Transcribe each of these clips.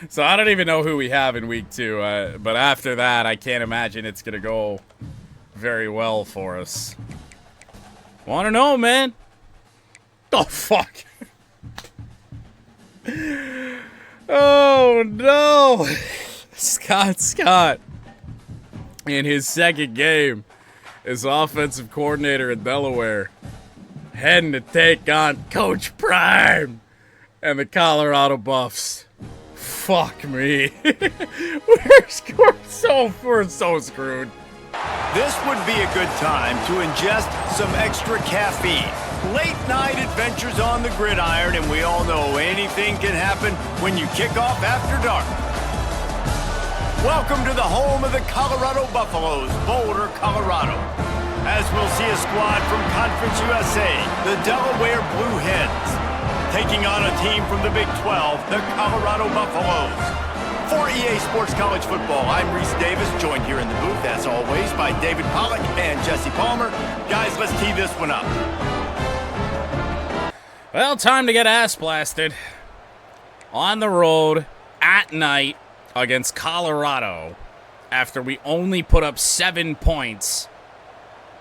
So I don't even know who we have in week 2. But after that, I can't imagine it's going to go very well for us. Want to know, man? Oh, fuck. Oh, no. Scott. In his second game as offensive coordinator in Delaware. Heading to take on Coach Prime and the Colorado Buffs. Fuck me. We're so screwed. This would be a good time to ingest some extra caffeine. Late night adventures on the gridiron, and we all know anything can happen when you kick off after dark. Welcome to the home of the Colorado Buffaloes, Boulder, Colorado. As we'll see a squad from Conference USA, the Delaware Blue Hens, taking on a team from the Big 12, the Colorado Buffaloes. For EA Sports College Football, I'm Reese Davis, joined here in the booth, as always, by David Pollack and Jesse Palmer. Guys, let's tee this one up. Well, time to get ass blasted. On the road, at night, against Colorado, after we only put up 7 points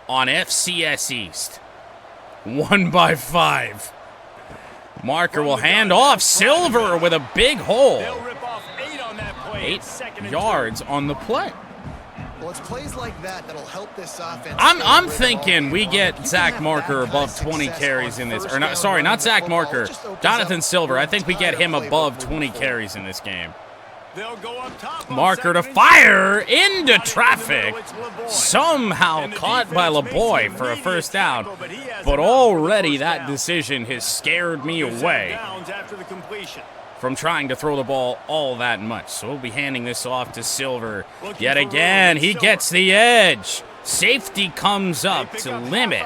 on FCS East. 1 by 5. Marker will hand off. Silver with a big hole. 8 yards on the play. Well, it's plays like that that'll help this offense. I'm thinking we get Zach Marker above 20 carries in this. Or not, sorry, not Zach Marker. Jonathan Silver. I think we get him above 20 carries in this game. Marker to fire into traffic. Somehow caught by LeBoy for a first down. But already that decision has scared me away from trying to throw the ball all that much. So we'll be handing this off to Silver. Yet again, he gets the edge. Safety comes up to limit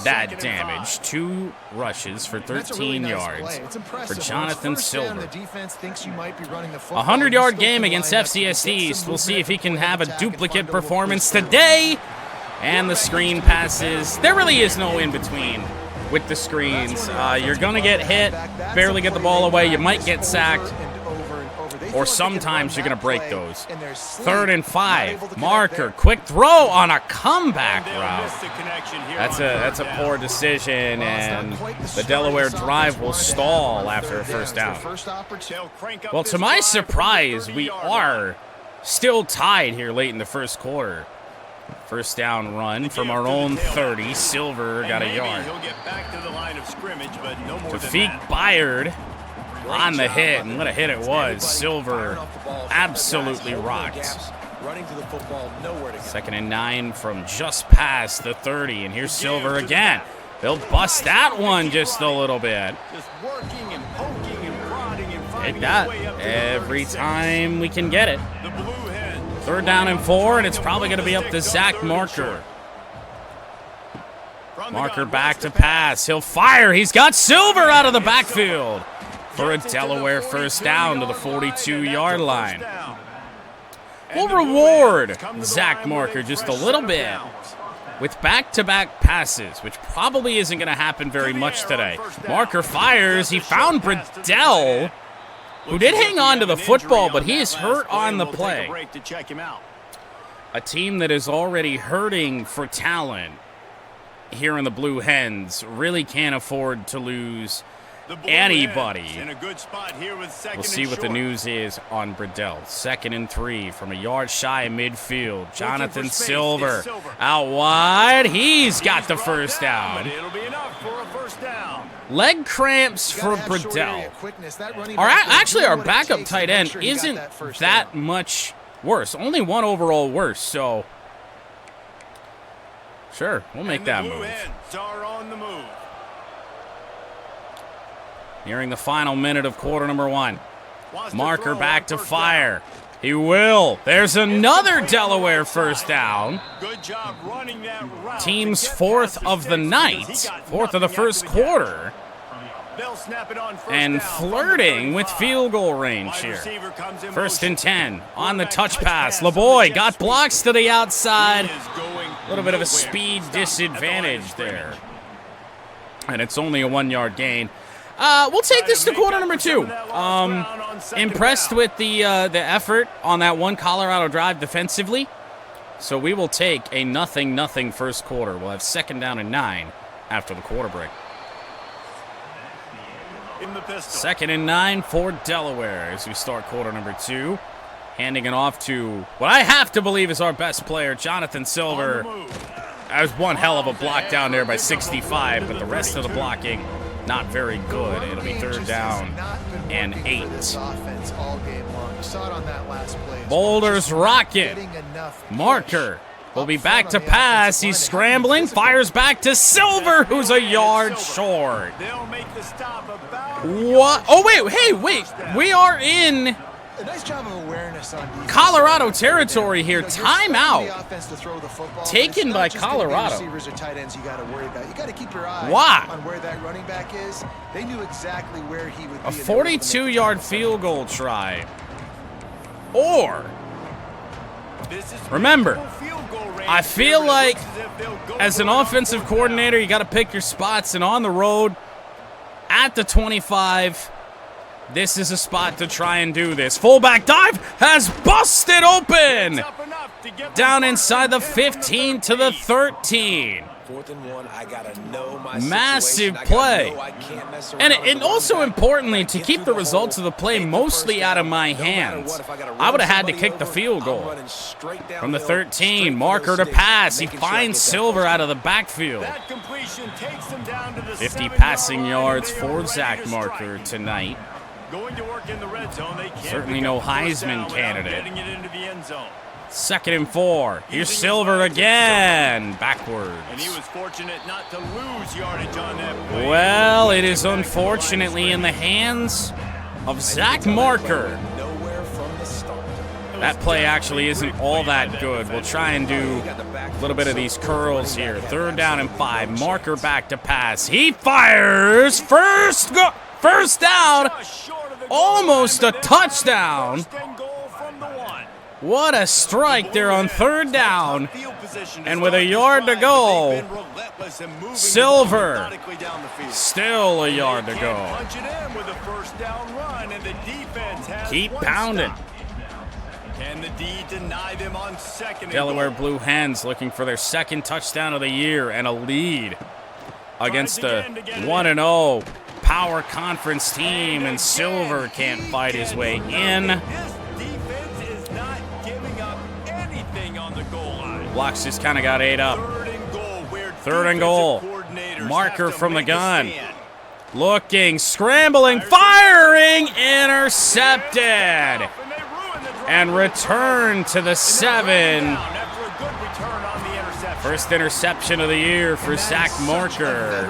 that damage. 2 rushes for 13 yards for Jonathan Silver. 100-yard game against FCS East. We'll see if he can have a duplicate performance today. And the screen passes. There really is no in-between with the screens. You're going to get hit, barely get the ball away. You might get sacked. Or sometimes you're going to break those. 3rd and 5. Marker, quick throw on a comeback route. That's a poor decision, and the Delaware drive will stall after a first down. Well, to my surprise, we are still tied here late in the first quarter. First down run from our own 30. Silver got a yard. Tafik Byard on the hit, and what a hit it was. Silver absolutely rocked. 2nd and 9 from just past the 30, and here's Silver again. They'll bust that one just a little bit. Take that every time we can get it. 3rd down and 4, and it's probably going to be up to Zach Marker. Marker back to pass. He'll fire. He's got Silver out of the backfield for a Delaware first down to the 42-yard line. We'll reward Zach Marker just a little bit with back-to-back passes, which probably isn't going to happen very much today. Marker fires. He found Bradell, who did hang on to the football, but he is hurt on the play. A team that is already hurting for talent here in the Blue Hens really can't afford to lose anybody. We'll see what the news is on Bradell. 2nd and 3 from a yard shy of midfield. Jonathan Silver out wide. He's got the first down. Leg cramps for Bradell. Actually, our backup tight end isn't that much worse. Only 1 overall worse, so sure, we'll make that move. Nearing the final minute of quarter number 1. Marker back to fire. He will. There's another Delaware first down. Team's 4th of the night. 4th of the first quarter. And flirting with field goal range here. 1st and 10 on the touch pass. LeBoy got blocks to the outside. A little bit of a speed disadvantage there. And it's only a 1-yard gain. We'll take this to quarter number 2. Impressed with the effort on that one Colorado drive defensively. So we will take a 0-0 first quarter. We'll have 2nd down and 9 after the quarter break. 2nd and 9 for Delaware as we start quarter number 2. Handing it off to what I have to believe is our best player, Jonathan Silver. That was one hell of a block down there by 65, but the rest of the blocking not very good. It'll be 3rd down and 8. Boulder's rocket. Marker will be back to pass. He's scrambling, fires back to Silver, who's a yard short. What? Oh, wait, hey, wait. We are in A nice job of awareness on defense. Colorado territory here. Timeout taken by Colorado. Receivers or tight ends you got to worry about. You got to keep your eye on where that running back is. They knew exactly where he would be. A 42-yard field goal try. Or, remember, I feel like as an offensive coordinator, you got to pick your spots, and on the road at the 25, this is a spot to try and do this. Fullback dive has busted open. Down inside the 15 to the 13. 4th and 1, I gotta know my massive play. And also importantly, to keep the results of the play mostly out of my hands, I would have had to kick the field goal. From the 13, Marker to pass. He finds Silver out of the backfield. 50 passing yards for Zach Marker tonight. Certainly no Heisman candidate. 2nd and 4. Here's Silver again. Backwards. And he was fortunate not to lose yardage on that play. Well, it is unfortunately in the hands of Zach Marker. That play actually isn't all that good. We'll try and do a little bit of these curls here. 3rd down and 5. Marker back to pass. He fires. First down. Almost a touchdown. What a strike there on 3rd down. And with a yard to go, Silver still a yard to go. Keep pounding. Can the D deny them on 2nd? Delaware Blue Hens looking for their 2nd touchdown of the year and a lead against a 1-0 power conference team, and Silver can't fight his way in. Blocks just kind of got ate up. 3rd and goal. Marker from the gun. Looking, scrambling, firing, intercepted. And returned to the 7. First interception of the year for Zach Marker.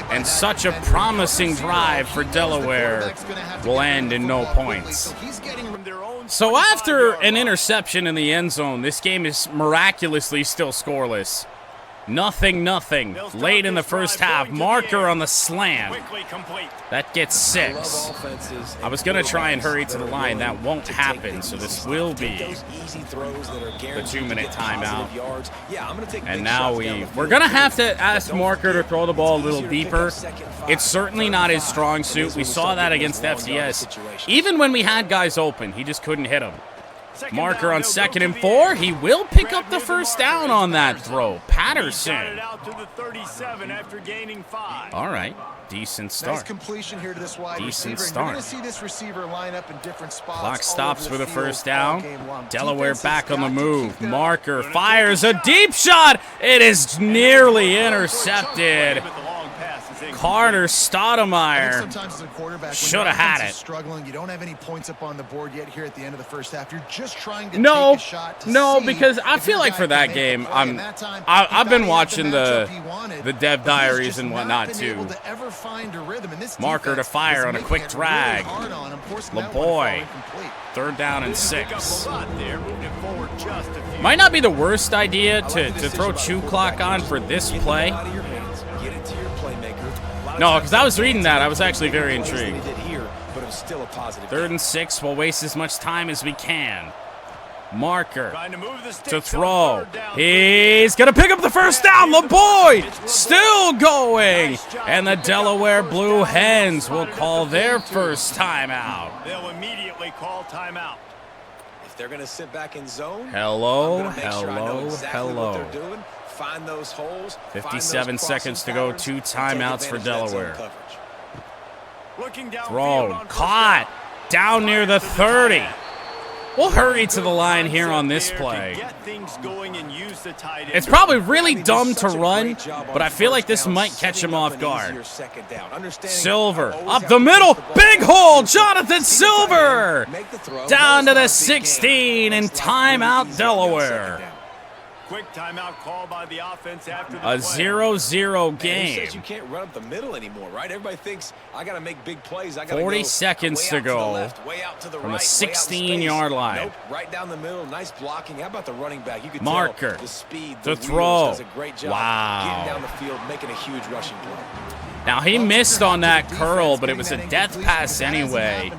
And such a promising drive for Delaware will end in no points. So after an interception in the end zone, this game is miraculously still scoreless. 0-0. Late in the first half. Marker on the slant. That gets 6. I was going to try and hurry to the line. That won't happen, so this will be the 2-minute timeout. And now we're going to have to ask Marker to throw the ball a little deeper. It's certainly not his strong suit. We saw that against FCS. Even when we had guys open, he just couldn't hit them. Marker on 2nd and 4. He will pick up the 1st down on that throw. Patterson. All right. Decent start. Nice completion here to this wide Decent receiver. start. You're going to see this receiver line up in different spots. Clock stops for the field 1st down. all game long. Delaware Defense back has on the got to move. keep it up. Marker fires a deep shot. It is nearly intercepted. Carter Stoudemire should have had it. Struggling. You don't have any points up on the board yet here at the end of the first half. You're just trying to No, take a shot to no, see because I if feel your like guy for can that make game, the play. And that time, I've been he watching got the matchup he wanted, the Dev but he's Diaries just and not whatnot been too. able to ever find a rhythm. And this Marker to defense fire is on a making quick it drag. really hard on him, forcing that one to fall LaBoy. incomplete. 3rd down and 6. Might not be the worst idea to throw chew clock on for this play. No, because I was reading that. I was actually very intrigued. 3rd and 6. We'll waste as much time as we can. Marker to throw. He's going to pick up the first down. LeBoy still going. And the Delaware Blue Hens will call their first timeout. They'll immediately call timeout. If they're going to sit back in zone, hello. Find those holes. 57 seconds to go. 2 timeouts for Delaware. Throw. Caught. Down near the 30. We'll hurry to the line here on this play. It's probably really dumb to run, but I feel like this might catch him off guard. Silver up the middle. Big hole. Jonathan Silver down to the 16 and timeout Delaware. Quick timeout call by the offense after the A 0-0 game. You can't run up the middle anymore, right? Everybody thinks I got to make big plays. I got 40 seconds to go from the 16-yard line. Nope, right down the middle. Nice blocking. How about the running back? You could Marker tell the speed, to the throw. does a great job getting down the field, making a huge rushing play. Now, he missed on that curl, but it was a death pass anyway.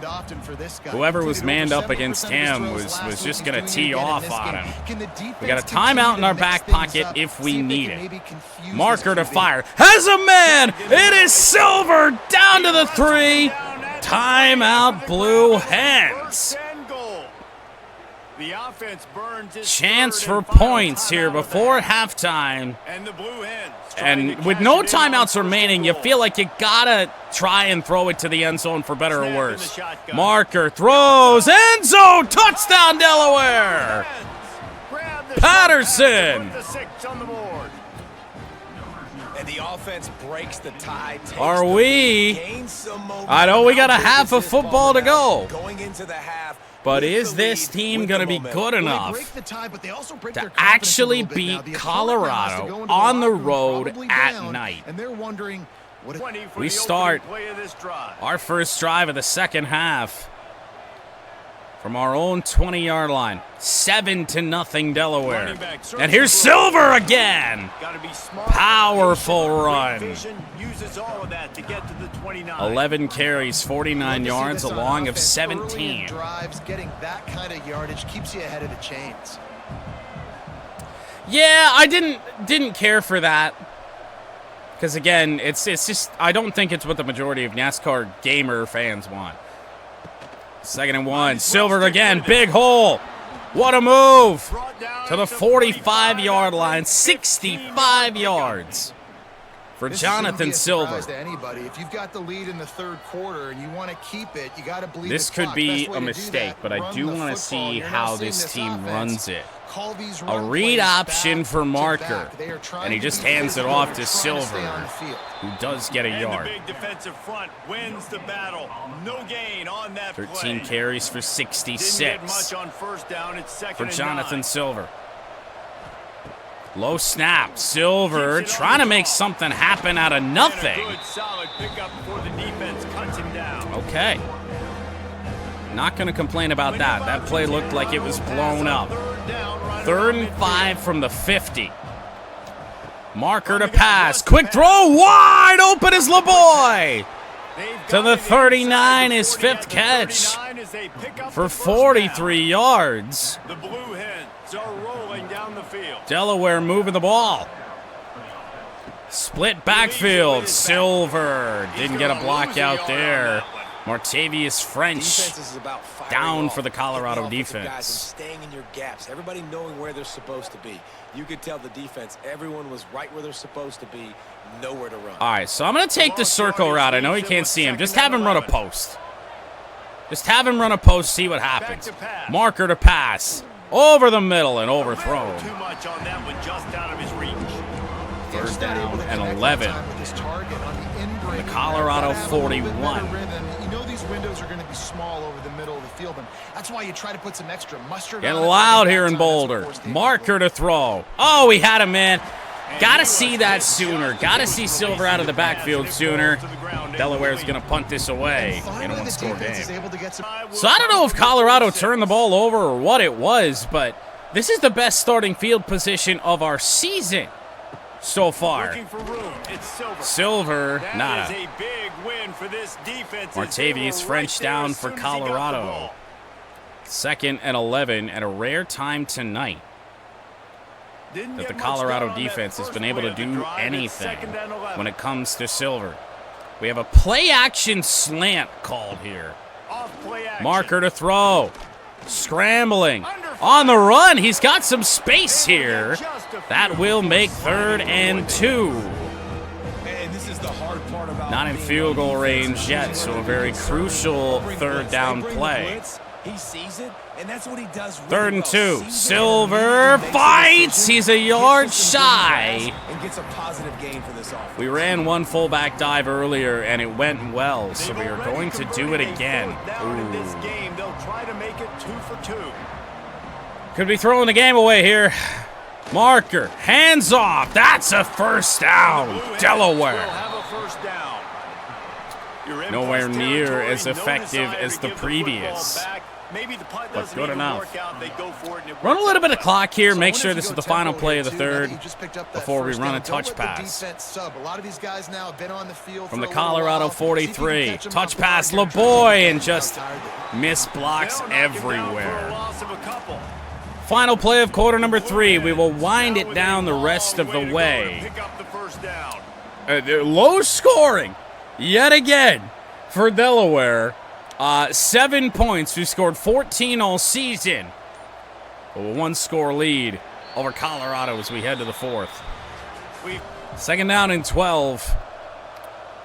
Whoever was manned up against him was just going to tee off on him. We got a timeout in our back pocket if we need it. Marker to fire. Has a man. It is Silver down to the 3. Timeout Blue Hens. Chance for points here before halftime. And with no timeouts remaining, you feel like you gotta try and throw it to the end zone for better or worse. Marker throws, end zone, touchdown Delaware! Patterson! And the offense breaks the tie. Are we? I know we got a half of football to go. Going into the half. But is this team going to be good enough to actually beat Colorado on the road at night? We start our first drive of the second half from our own 20-yard line. 7-0 Delaware. And here's Silver again. Powerful run. 11 carries, 49 yards, a long of 17. Drives, getting that kind of yardage keeps you ahead of the chains. Yeah, I didn't care for that. Because again, it's just I don't think it's what the majority of NASCAR gamer fans want. 2nd and 1. Silver again, big hole. What a move to the 45-yard line, 65 yards for Jonathan Silver. If you've got the lead in the third quarter and you want to keep it, you got to bleed. This could be a mistake, but I do want to see how this team runs it. A read option for Marker, and he just hands it off to Silver, who does get a yard. 13 carries for 66 for Jonathan Silver. Low snap. Silver trying to make something happen out of nothing. Okay. Not going to complain about that. That play looked like it was blown up. 3rd and 5 from the 50. Marker to pass. Quick throw. Wide open is LeBoy. To the 39, his 5th catch for 43 yards. The Blue Hens are rolling down the field. Delaware moving the ball. Split backfield. Silver didn't get a block out there. Martavius French down for the Colorado defense. Staying in your gaps. Everybody knowing where they're supposed to be. You could tell the defense, everyone was right where they're supposed to be, nowhere to run. All right, so I'm going to take the circle route. I know you can't see him. Just have him run a post. Just have him run a post, see what happens. Marker to pass. Over the middle and overthrown. Too much on that one, just out of his reach. 3rd down and 11. The Colorado 41. You know these windows are going to be small over the middle of the field, and that's why you try to put some extra mustard. Getting loud here in Boulder. Marker to throw. Oh, he had him, man. Got to see that sooner. Got to see Silver out of the backfield sooner. Delaware's going to punt this away in a one-score game. So I don't know if Colorado turned the ball over or what it was, but this is the best starting field position of our season so far. Silver, nada. Martavius French down for Colorado. 2nd and 11 at a rare time tonight that the Colorado defense has been able to do anything when it comes to Silver. We have a play-action slant called here. Marker to throw. Scrambling. On the run. He's got some space here. That will make 3rd and 2. Not in field goal range yet, so a very crucial 3rd down play. He sees it, and that's what he does. 3rd and 2. Silver fights. He's a yard shy. And gets a positive gain for this offense. We ran one fullback dive earlier, and it went well, so we are going to do it again. In this game, they'll try to make it 2 for 2. Could be throwing the game away here. Marker, hands off. That's a 1st down. Delaware. Nowhere near as effective as the previous, but good enough. Run a little bit of clock here. Make sure this is the final play of the 3rd before we run a touch pass. From the Colorado 43, touch pass, LeBoy, and just miss blocks everywhere. Final play of quarter number 3. We will wind it down the rest of the way. Low scoring yet again for Delaware. 7 points. We scored 14 all season. A 1-score lead over Colorado as we head to the 4th. 2nd down and 12.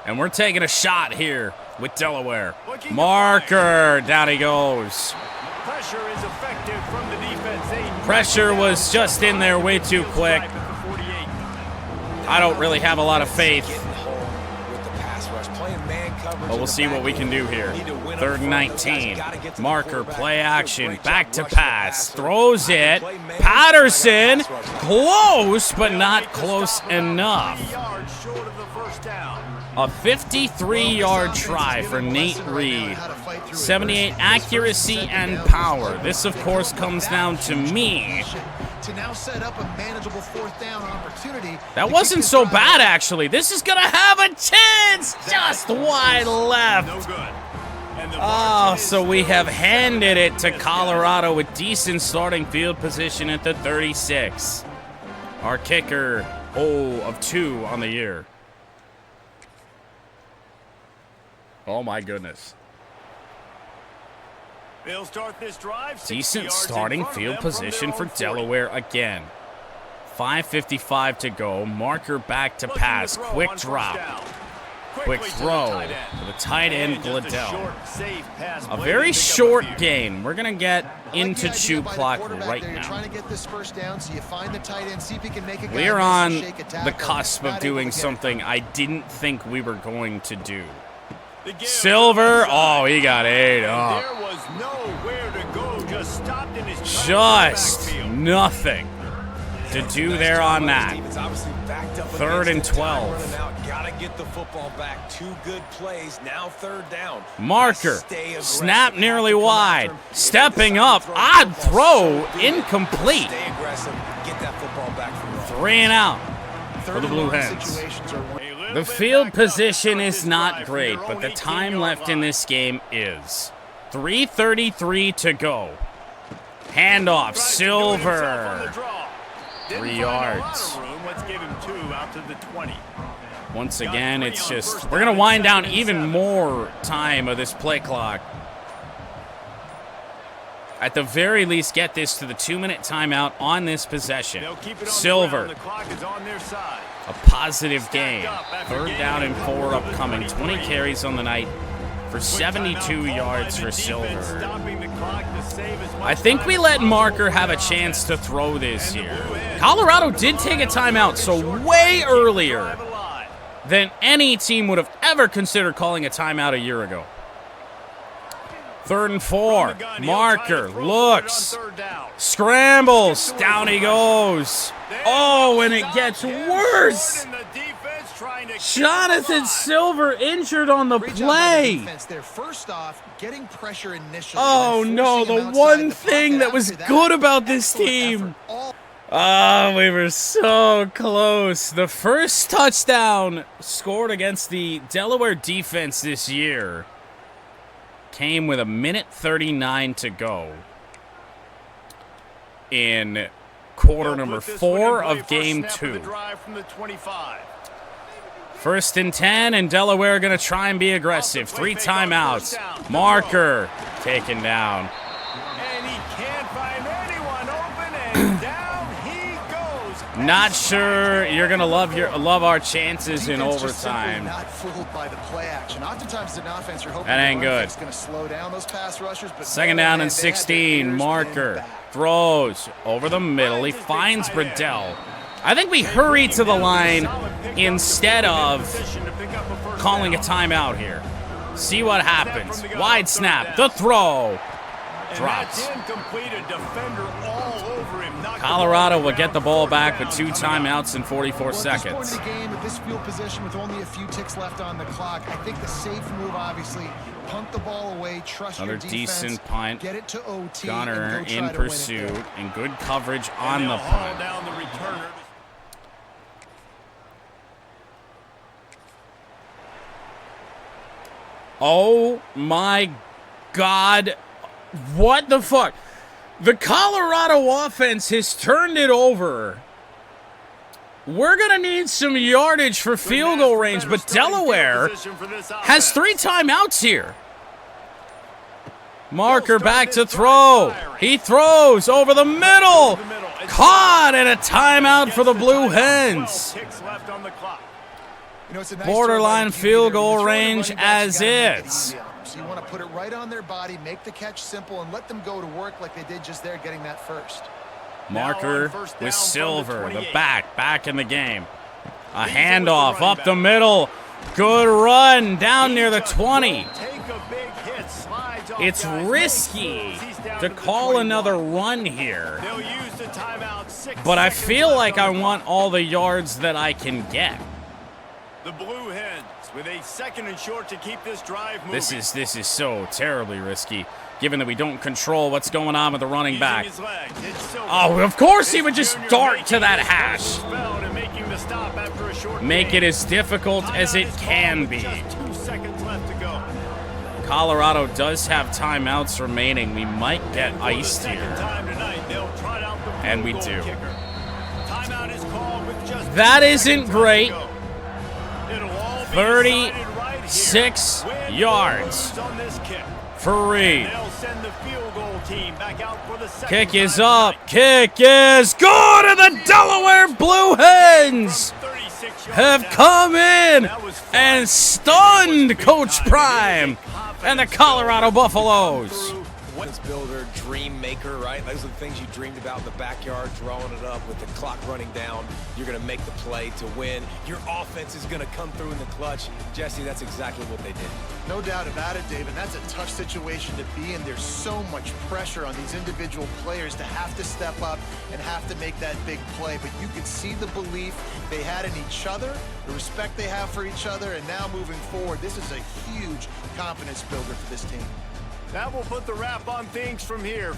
And we're taking a shot here with Delaware. Marker. Down he goes. Pressure is effective from the defense. Pressure was just in there way too quick. I don't really have a lot of faith, but we'll see what we can do here. 3rd and 19. Marker, play action, back to pass, throws it. Patterson, close, but not close enough. A 53-yard try for Nate Reed. 78 accuracy and power. This, of course, comes down to me. That wasn't so bad, actually. This is going to have a chance. Just wide left. Oh, so we have handed it to Colorado with decent starting field position at the 36. Our kicker, 0 of 2 on the year. Oh, my goodness. They'll start this drive. Decent starting field position for Delaware again. 5:55 to go. Marker back to pass. Quick drop. Quick throw to the tight end, Gladell. A very short gain. We're going to get into chew clock right now. We are on the cusp of doing something I didn't think we were going to do. Silver, oh, he got ate up. There was nowhere to go, just stopped in his Just nothing to do there on that. 3rd and 12. Gotta get the football back. 2 good plays. Now 3rd down. Marker, snap nearly wide. Stepping up, odd throw, incomplete. Stay aggressive. Get that football back from the 3 and out for the Blue Hens. The field position is not great, but the time left in this game is. 3:33 to go. Handoff, Silver. 3 yards. Let's give him 2 out to the 20. Once again, it's just, we're going to wind down even more time of this play clock. At the very least, get this to the 2-minute timeout on this possession. Silver, a positive gain. 3rd down and 4 upcoming. 20 carries on the night for 72 yards for Silver. I think we let Marker have a chance to throw this year. Colorado did take a timeout, so way earlier than any team would have ever considered calling a timeout a year ago. 3rd and 4. Marker looks, scrambles, down he goes. Oh, and it gets worse. Jonathan Silver injured on the play. Oh no, the one thing that was good about this team. Oh, we were so close. The first touchdown scored against the Delaware defense this year came with 1:39 to go. in quarter number 4 of game 2. First and 10, and Delaware going to try and be aggressive. 3 timeouts. Marker taken down. And he can't find anyone open, and down he goes. Not sure you're going to love our chances in overtime. Not fooled by the play action. Oftentimes an offense you're hoping that ain't good. Going to slow down those pass rushers, but second down and 16. Marker throws over the middle. He finds Bradell. I think we hurry to the line instead of calling a timeout here. See what happens. Wide snap. The throw. Drops. Colorado will get the ball back with 2 timeouts in 44 seconds. At this point in the game, with this field position with only a few ticks left on the clock, I think the safe move, obviously, punt the ball away, trust your defense, decent punt. get it to OT, Gunner and go try in to win it pursuit there. and good coverage on the punt. Down the returner. Oh my God. What the fuck? The Colorado offense has turned it over. We're going to need some yardage for field goal range, but Delaware has 3 timeouts here. Marker back to throw. He throws over the middle. Caught, and a timeout for the Blue Hens. You know, it's a nice Borderline throw by the field QB there. goal He's showing the range running backs as you gotta make it is. easy on them. So you want to put it right on their body, make the catch simple, and let them go to work like they did just there, getting that first. Marker with Silver, the back in the game. A handoff up the middle. Good run down near the 20. It's risky to call another run here, but I feel like I want all the yards that I can get. The Blue Hens with a 2nd and short to keep this drive moving. This is so terribly risky, given that we don't control what's going on with the running back. Oh, of course he would just dart to that hash. Make it as difficult as it can be. Colorado does have timeouts remaining. We might get iced here. And we do. That isn't great. 36 yards for Reed. Kick is up. Kick is good, and the Delaware Blue Hens have come in and stunned Coach Prime and the Colorado Buffaloes. What's builder, dream maker, right? Those are the things you dreamed about in the backyard, drawing it up with the clock running down. You're going to make the play to win. Your offense is going to come through in the clutch. Jesse, that's exactly what they did. No doubt about it, David. That's a tough situation to be in. There's so much pressure on these individual players to have to step up and have to make that big play. But you could see the belief they had in each other, the respect they have for each other, and now moving forward, this is a huge confidence builder for this team. That will put the wrap on things from here.